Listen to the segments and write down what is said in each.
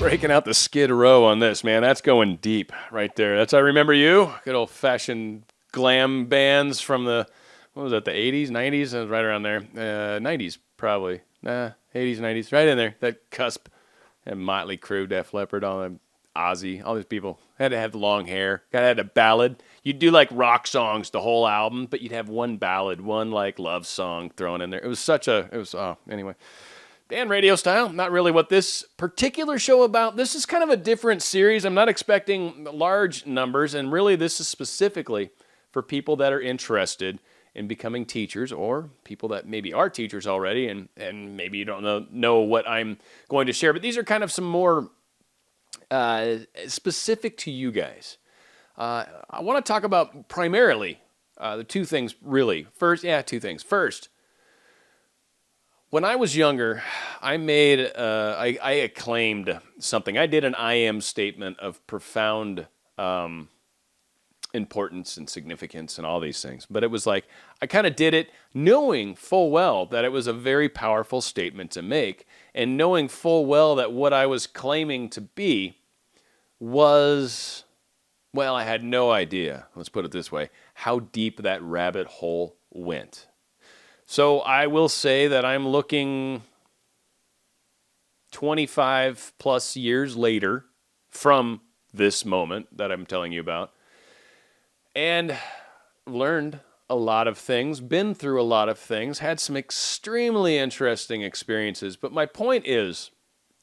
Breaking out the Skid Row on this, man. That's going deep right there. That's I Remember You. Good old-fashioned glam bands from the, what was that, the 80s, 90s? It was right around there. 90s, probably. 80s, 90s. Right in there. That cusp. And Motley Crue, Def Leppard, all them, Ozzy, all these people. Had to have long hair. Had a ballad. You'd do like rock songs the whole album, but you'd have one ballad, one like love song thrown in there. It was anyway. And RadioStyle, not really what this particular show about. This is kind of a different series. I'm not expecting large numbers, and really this is specifically for people that are interested in becoming teachers or people that maybe are teachers already and maybe you don't know what I'm going to share. But these are kind of some more specific to you guys. I want to talk about primarily the two things, really. Two things. First, when I was younger, I acclaimed something. I did an I am statement of profound importance and significance and all these things. But it was like, I kind of did it knowing full well that it was a very powerful statement to make, and knowing full well that what I was claiming to be was, well, I had no idea, let's put it this way, how deep that rabbit hole went. So I will say that I'm looking 25 plus years later from this moment that I'm telling you about, and learned a lot of things, been through a lot of things, had some extremely interesting experiences. But my point is,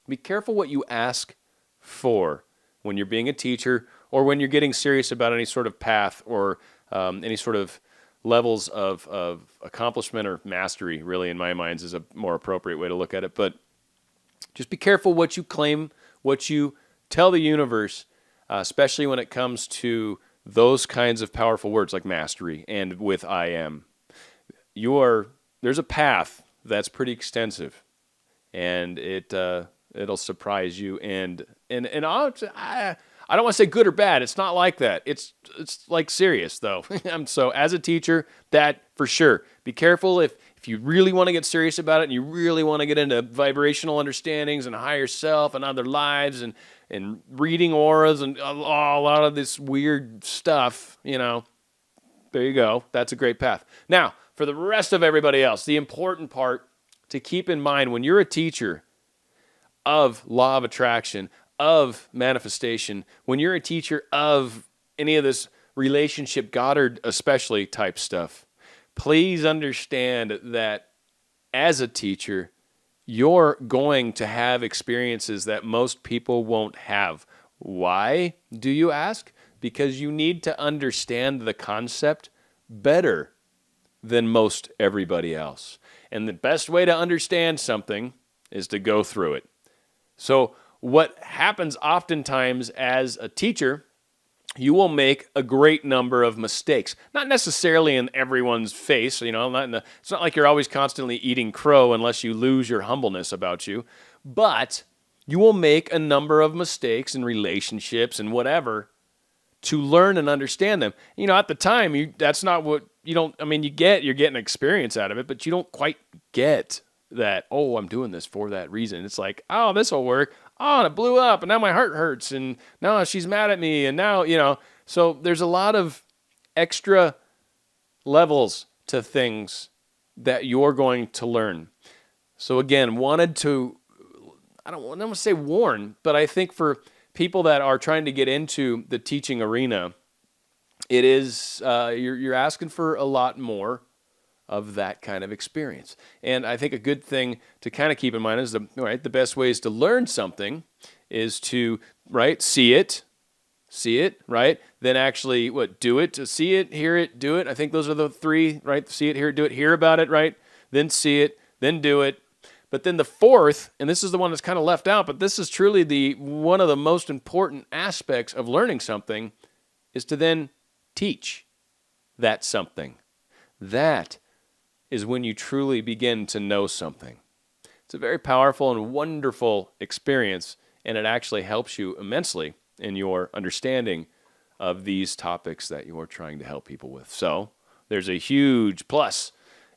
be careful what you ask for when you're being a teacher or when you're getting serious about any sort of path or any sort of levels of accomplishment or mastery, really, in my mind, is a more appropriate way to look at it. But just be careful what you claim, what you tell the universe, especially when it comes to those kinds of powerful words like mastery and with I am. There's a path that's pretty extensive, and it'll surprise you. And I don't want to say good or bad. It's not like that. It's like serious, though. So as a teacher, that for sure. Be careful if you really want to get serious about it and you really want to get into vibrational understandings and higher self and other lives and reading auras and a lot of this weird stuff, there you go. That's a great path. Now, for the rest of everybody else, the important part to keep in mind when you're a teacher of law of attraction, of manifestation, when you're a teacher of any of this relationship, Goddard especially type stuff, please understand that as a teacher, you're going to have experiences that most people won't have. Why, do you ask? Because you need to understand the concept better than most everybody else. And the best way to understand something is to go through it. So what happens oftentimes as a teacher, you will make a great number of mistakes. Not necessarily in everyone's face, it's not like you're always constantly eating crow unless you lose your humbleness about you, but you will make a number of mistakes in relationships and whatever to learn and understand them. At the time, that's not what you're getting experience out of it, but you don't quite get that, oh, I'm doing this for that reason. It's like, oh, this will work. Oh, and it blew up, and now my heart hurts, and now she's mad at me, and now, so there's a lot of extra levels to things that you're going to learn. So again, I don't want to say warn, but I think for people that are trying to get into the teaching arena, it is, you're asking for a lot more of that kind of experience. And I think a good thing to kind of keep in mind is the best ways to learn something is to, see it, right? Then actually, do it, to see it, hear it, do it. I think those are the three, right? See it, hear it, do it, hear about it, right? Then see it, then do it. But then the fourth, and this is the one that's kind of left out, but this is truly one of the most important aspects of learning something, is to then teach that something. That is when you truly begin to know something. It's a very powerful and wonderful experience, and it actually helps you immensely in your understanding of these topics that you are trying to help people with. So there's a huge plus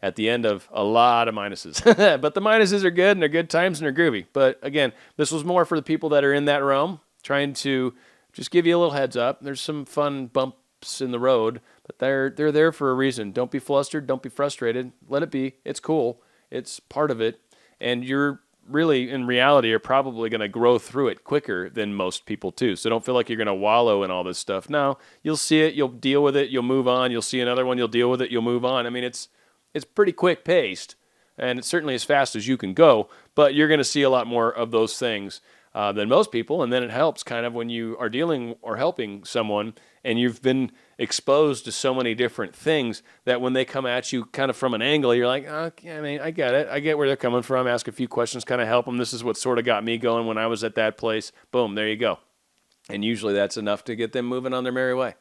at the end of a lot of minuses. But the minuses are good, and they're good times, and they're groovy. But again, this was more for the people that are in that realm, trying to just give you a little heads up. There's some fun bumps in the road, but they're there for a reason. Don't be flustered. Don't be frustrated. Let it be. It's cool. It's part of it. And you're really, in reality, are probably going to grow through it quicker than most people too. So don't feel like you're going to wallow in all this stuff. No, you'll see it. You'll deal with it. You'll move on. You'll see another one. You'll deal with it. You'll move on. I mean, it's pretty quick paced, and it's certainly as fast as you can go, but you're going to see a lot more of those things than most people. And then it helps kind of when you are dealing or helping someone and you've been exposed to so many different things that when they come at you kind of from an angle, you're like, okay, I mean, I get it. I get where they're coming from. Ask a few questions, kind of help them. This is what sort of got me going when I was at that place. Boom, there you go. And usually that's enough to get them moving on their merry way.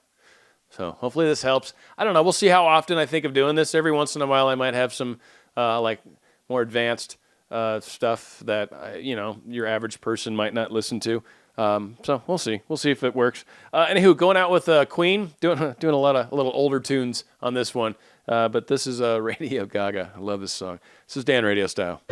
So hopefully this helps. I don't know. We'll see how often I think of doing this. Every once in a while I might have some like more advanced stuff that, your average person might not listen to. So we'll see. We'll see if it works. Anywho, going out with Queen, doing a lot of little older tunes on this one. But this is Radio Gaga. I love this song. This is Dan Radio Style.